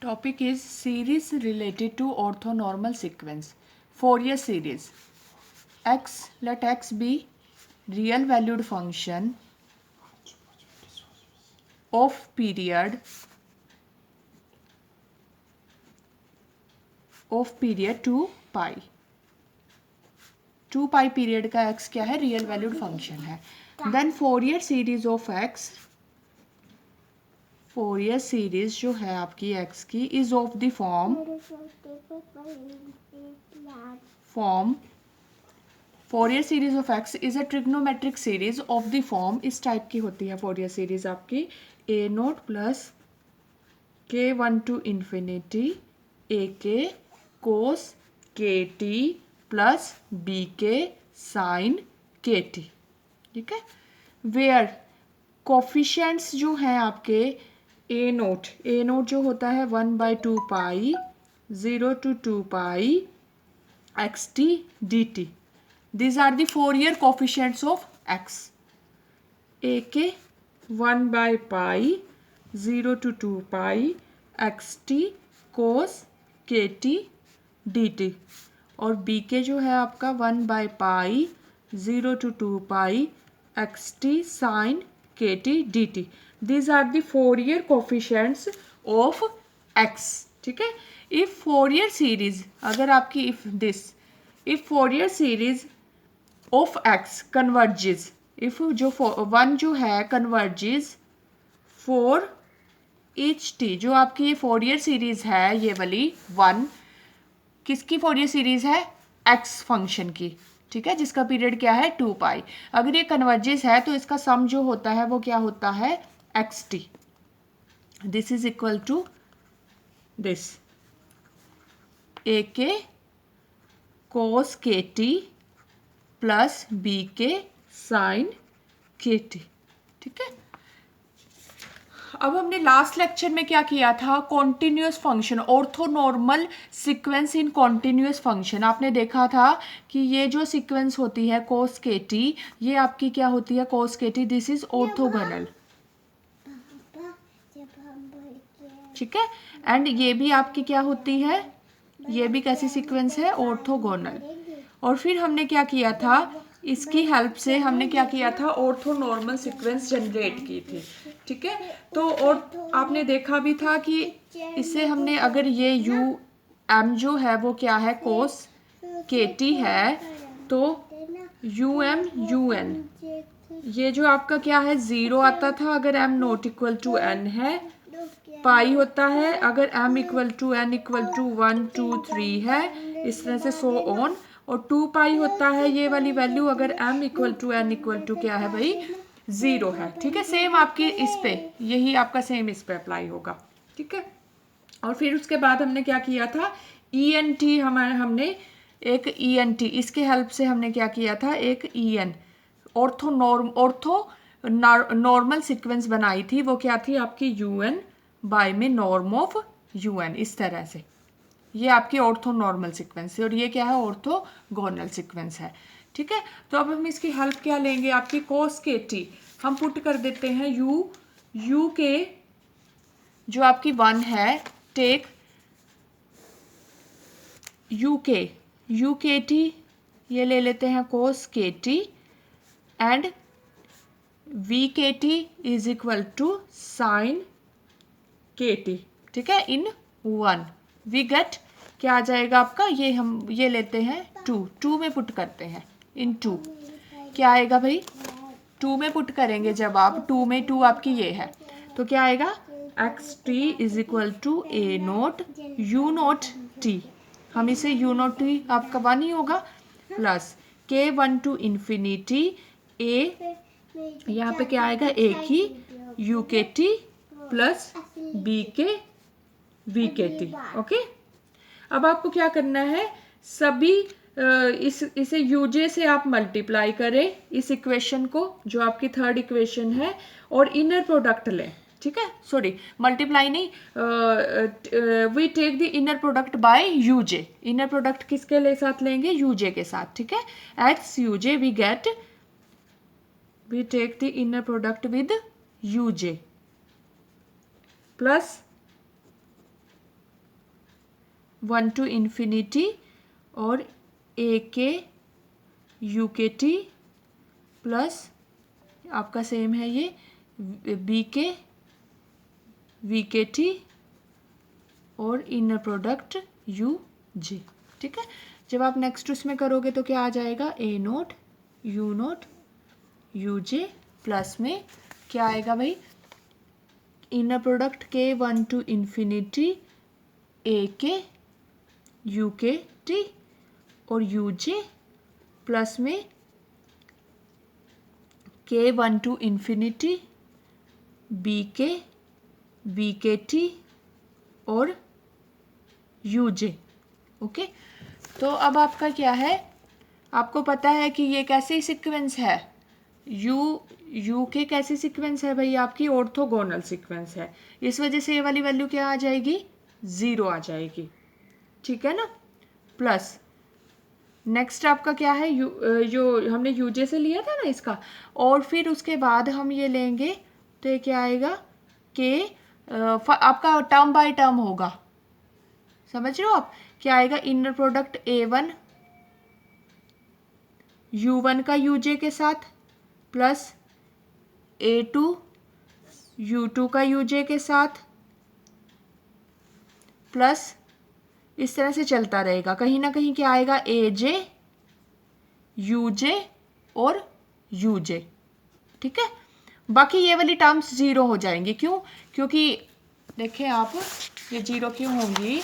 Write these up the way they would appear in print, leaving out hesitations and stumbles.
Topic is series related to orthonormal sequence. Fourier series. X, let X be real valued function of period 2 pi. 2 pi period का x क्या है? Real valued function है. Then Fourier series of x, Fourier series जो है आपकी x की is of the form Fourier series of x is a trigonometric series of the form. इस type की होती है फोरियर सीरीज आपकी a naught plus k1 to infinity a K cos के टी प्लस बी के sine के T. ठीक है. वेयर कोफिशिएंट्स जो हैं आपके ए नोट जो होता है 1/2 pi 0 to 2 pi x t d t. These are the Fourier coefficients of x. A k 1/पाई 0 to 2 pi x t cos के टी डी टी. और बी के जो है आपका 1/पाई 0 to 2 pi x t sine के t d t. These are the Fourier coefficients of x. ठीक है. इफ फोरियर सीरीज अगर आपकी if Fourier series of x converges, if जो वन जो है कन्वर्जेस फॉर एच टी, जो आपकी ये फोरियर सीरीज है ये वाली वन किसकी फोरियर सीरीज है? एक्स फंक्शन की. ठीक है. जिसका पीरियड क्या है? 2 पाई. अगर ये कन्वर्जेस है तो इसका सम जो होता है वो क्या होता है? X t. This is equal to this a k cos के टी प्लस बी के साइन के टी. ठीक है. अब हमने लास्ट लेक्चर में क्या किया था? Continuous function, orthonormal sequence in continuous function. आपने देखा था कि ये जो सीक्वेंस होती है कोस के टी, ये आपकी क्या होती है? कोस के टी. This is orthogonal. ठीक है. एंड ये भी आपकी क्या होती है? ये भी कैसी सीक्वेंस है? ऑर्थोगोनल. और फिर हमने क्या किया था? इसकी हेल्प से हमने क्या किया था? ऑर्थोनॉर्मल सीक्वेंस जनरेट की थी. ठीक है. तो और आपने देखा भी था कि इससे हमने अगर ये यू एम जो है वो क्या है? कोस के टी है, तो यू एम यू एन ये जो आपका क्या है? 0 आता था अगर M not equal to N है. पाई होता है अगर M equal to N equal to 1 2 3 है. इस तरह से सो ऑन. और 2 पाई होता है ये वाली वैल्यू अगर M equal to N equal to क्या है भाई? 0 है. ठीक है. सेम आपकी इस पे यही आपका सेम इस पे अप्लाई होगा. ठीक है. और फिर उसके बाद हमने क्या किया था? ई एन टी हमने एक ई एन टी इसके हेल्प से हमने क्या किया था? एक E N ortho normal sequence बनाई थी. वो क्या थी आपकी? यू एन बाय में नॉर्म ऑफ यू एन. इस तरह से ये आपकी ऑर्थोनॉर्मल सीक्वेंस है और ये क्या है? ऑर्थोगोनल सीक्वेंस है. ठीक है. तो अब हम इसकी हेल्प क्या लेंगे? आपकी कोस के टी हम पुट कर देते हैं यू के जो आपकी 1 है. टेक यू के टी ये ले लेते हैं कोस के T and V K T is equal to sine के टी. ठीक है. इन 1 वी गेट क्या आ जाएगा आपका? ये हम ये लेते हैं 2 में पुट करते हैं इन 2. क्या आएगा भाई? 2 में पुट करेंगे जब आप 2 में 2 आपकी ये है तो क्या आएगा? X T is equal to A naught U naught T. हम इसे यू नोट टी आपका 1 ही होगा प्लस k1 टू इन्फिनिटी ए. यहाँ पे क्या आएगा? ए की यू के टी प्लस बी के वी के टी. ओके. अब आपको क्या करना है? सभी इसे यूजे से आप मल्टीप्लाई करें इस इक्वेशन को जो आपकी थर्ड इक्वेशन है और इनर प्रोडक्ट लें. ठीक है. सॉरी मल्टीप्लाई नहीं, we take the inner product by u j. Inner product किसके ले साथ लेंगे? यूजे के साथ. ठीक है. X u j we take the inner product with u j plus 1 to infinity और ए के यू के टी प्लस आपका सेम है ये बी के वी के टी और इनर प्रोडक्ट यू जे। ठीक है, जब आप नेक्स्ट उसमें करोगे तो क्या आ जाएगा, ए नोट यू जे प्लस में क्या आएगा भाई, इनर प्रोडक्ट के 1 टू इन्फिनिटी ए के यू के टी और यू जे प्लस में के 1 टू इन्फिनिटी बी के टी और यू जे। ओके, तो अब आपका क्या है, आपको पता है कि ये कैसे सीक्वेंस है, यू के कैसे सीक्वेंस है भाई, आपकी ऑर्थोगोनल सीक्वेंस है, इस वजह से ये वाली वैल्यू क्या आ जाएगी, 0 आ जाएगी। ठीक है ना, प्लस नेक्स्ट आपका क्या है, जो हमने यूजे से लिया था ना इसका, और फिर उसके बाद हम ये लेंगे तो ये क्या आएगा कि आपका टर्म बाय टर्म होगा, समझ रहे हो आप, क्या आएगा, इनर प्रोडक्ट A1 U1 का UJ के साथ प्लस A2 U2 का UJ के साथ प्लस इस तरह से चलता रहेगा, कहीं ना कहीं क्या आएगा, AJ UJ और UJ। ठीक है, बाकी ये वाली टर्म्स 0 हो जाएंगी, क्यों, क्योंकि देखें आप ये 0 क्यों होंगी,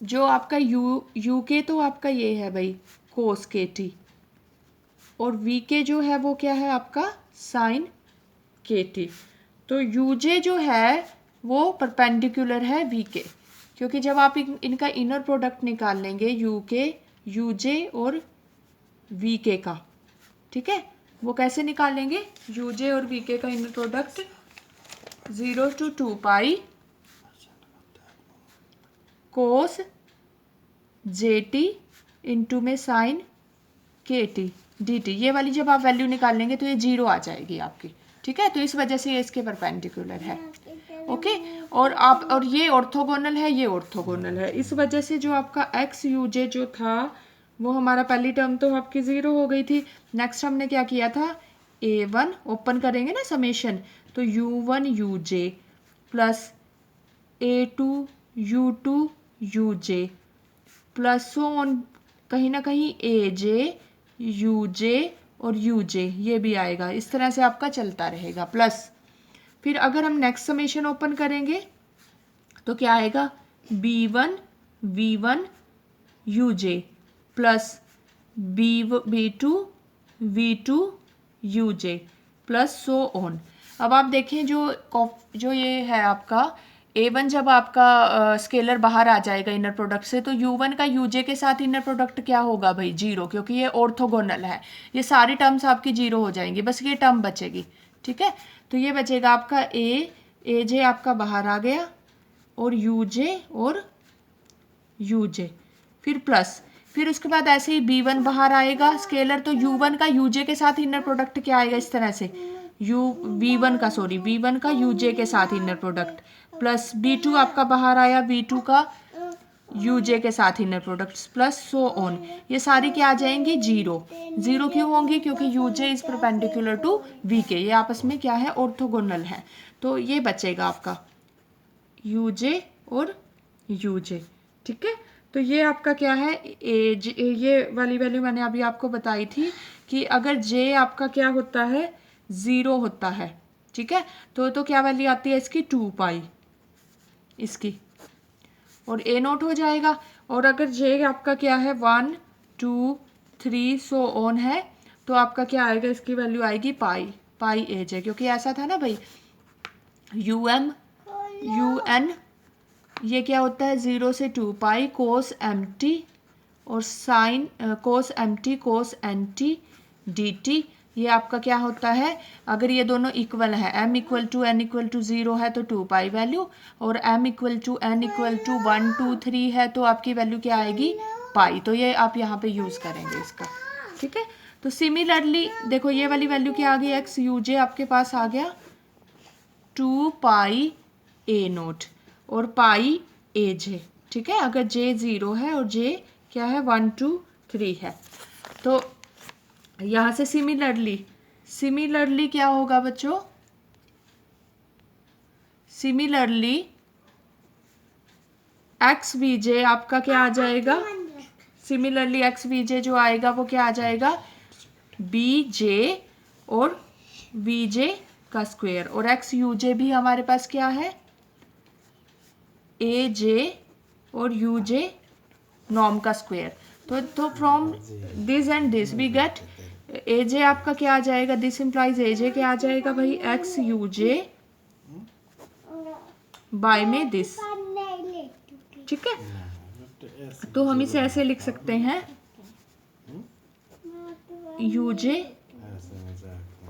जो आपका यू के तो आपका ये है भाई कोस के टी और वी के जो है वो क्या है आपका साइन के टी, तो यूजे जो है वो परपेंडिकुलर है वी के, क्योंकि जब आप इनका इनर प्रोडक्ट निकाल लेंगे यू के यूजे और वी के का, ठीक है, वो कैसे निकालेंगे, यूजे और वी के का inner product 0 to 2 pi cos J T into में साइन के टी डी टी, ये वाली जब आप वैल्यू निकाल लेंगे तो ये 0 आ जाएगी आपकी। ठीक है, तो इस वजह से ये इसके परपेंडिकुलर है। ओके, और ये ऑर्थोगोनल है, ये ऑर्थोगोनल है, इस वजह से जो आपका एक्स यूजे जो था वो हमारा पहली टर्म तो आपकी 0 हो गई थी। नेक्स्ट हमने क्या किया था, A1 ओपन करेंगे ना समेशन, तो U1 UJ plus A2 U2 UJ plus so on, कहीं ना कहीं AJ UJ और UJ ये भी आएगा, इस तरह से आपका चलता रहेगा। प्लस फिर अगर हम नेक्स्ट समेशन ओपन करेंगे तो क्या आएगा, B1 V1 UJ plus B2 V2 UJ plus so on. अब आप देखें जो ये है आपका A1, जब आपका स्केलर बाहर आ जाएगा इनर प्रोडक्ट से, तो U1 का UJ के साथ इनर प्रोडक्ट क्या होगा भाई, 0, क्योंकि ये ऑर्थोगोनल है, ये सारी टर्म्स आपकी 0 हो जाएंगी, बस ये टर्म बचेगी। ठीक है, तो ये बचेगा आपका AJ आपका बाहर आ गया और UJ और UJ, फिर प्लस, फिर उसके बाद ऐसे ही B1 बाहर आएगा स्केलर, तो U1 का UJ के साथ इनर प्रोडक्ट क्या आएगा, इस तरह से V1 का UJ के साथ इनर प्रोडक्ट प्लस B2 आपका बाहर आया, B2 का UJ के साथ inner product plus so on, ये सारी क्या आ जाएंगी, 0 क्यों होंगी, क्योंकि UJ is perpendicular to VK, ये आपस में क्या है, ऑर्थोगोनल है, तो ये बचेगा आपका UJ और UJ। ठीक है, तो ये आपका क्या है, ये वाली वैल्यू मैंने अभी आपको बताई थी कि अगर J आपका क्या होता है, 0 होता है, ठीक है, तो क्या वैल्यू आती है इसकी, 2 पाई इसकी, और A नोट हो जाएगा। और अगर J आपका क्या है, 1 2 3 सो ऑन है, तो आपका क्या आएगा, इसकी वैल्यू आएगी पाई AJ, क्योंकि ऐसा था ना भाई, UN ये क्या होता है, 0 से 2 पाई कोस MT और साइन कोस MT कोस NT DT, ये आपका क्या होता है, अगर ये दोनों इक्वल है, m equal to n equal to 0 है तो 2 पाई वैल्यू, और m equal to n equal to 1 2 3 है तो आपकी वैल्यू क्या आएगी, पाई, तो ये आप यहाँ पे यूज़ करेंगे इसका। ठीक है, तो सिमिलरली देखो ये वाली वैल्यू क्या आ गई, एक्स यूजे आपके पास आ गया 2 पाई A नोट, और पाई ए जे, ठीक है। अगर जे 0 है और जे क्या है 1 2 3 है, तो यहाँ से सिमिलरली क्या होगा बच्चों, सिमिलरली एक्स वी जे आपका क्या आ जाएगा, सिमिलरली एक्स वी जे जो आएगा वो क्या आ जाएगा, बी जे और वी जे का स्क्वायर, और एक्स यू जे भी हमारे पास क्या है, ए जे और यू जे नॉर्म का स्क्वायर। तो from this and this we get a j आपका क्या आ जाएगा, दिस इम्प्लाइज ए जे क्या आ जाएगा भाई, एक्स यू जे बाय में दिस, ठीक है। तो हम इसे ऐसे लिख सकते हैं यू जे,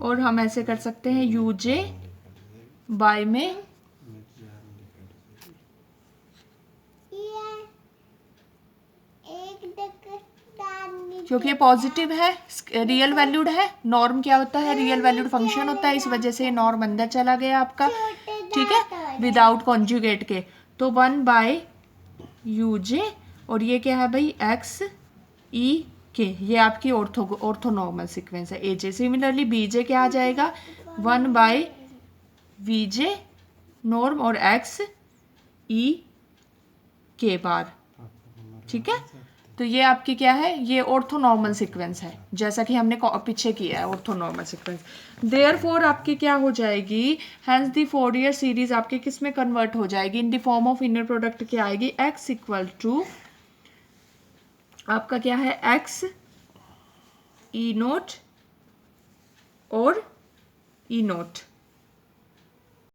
और हम ऐसे कर सकते हैं यू जे बाय में, क्योंकि ये पॉजिटिव है, रियल वैल्यूड है, नॉर्म क्या होता है, रियल वैल्यूड फंक्शन होता है, इस वजह से नॉर्म अंदर चला गया आपका, ठीक है, विदाउट कॉन्जुगेट के। तो 1 बाय यू जे, और ये क्या है भाई एक्स ई के, ये आपकी ऑर्थोनॉर्मल सीक्वेंस है a J. Similarly B J क्या आ जाएगा, 1 बाय वी जे नॉर्म और एक्स ई के बार, ठीक है। तो ये आपकी क्या है, ये ऑर्थोनॉर्मल सीक्वेंस है, जैसा कि हमने पीछे किया है ऑर्थोनॉर्मल सीक्वेंस। देयरफॉर आपकी क्या हो जाएगी, हेंस द फोरियर सीरीज आपके किस में कन्वर्ट हो जाएगी, in the form of inner product क्या आएगी, एक्स इक्वल टू आपका क्या है, एक्स ई नोट और ई नोट,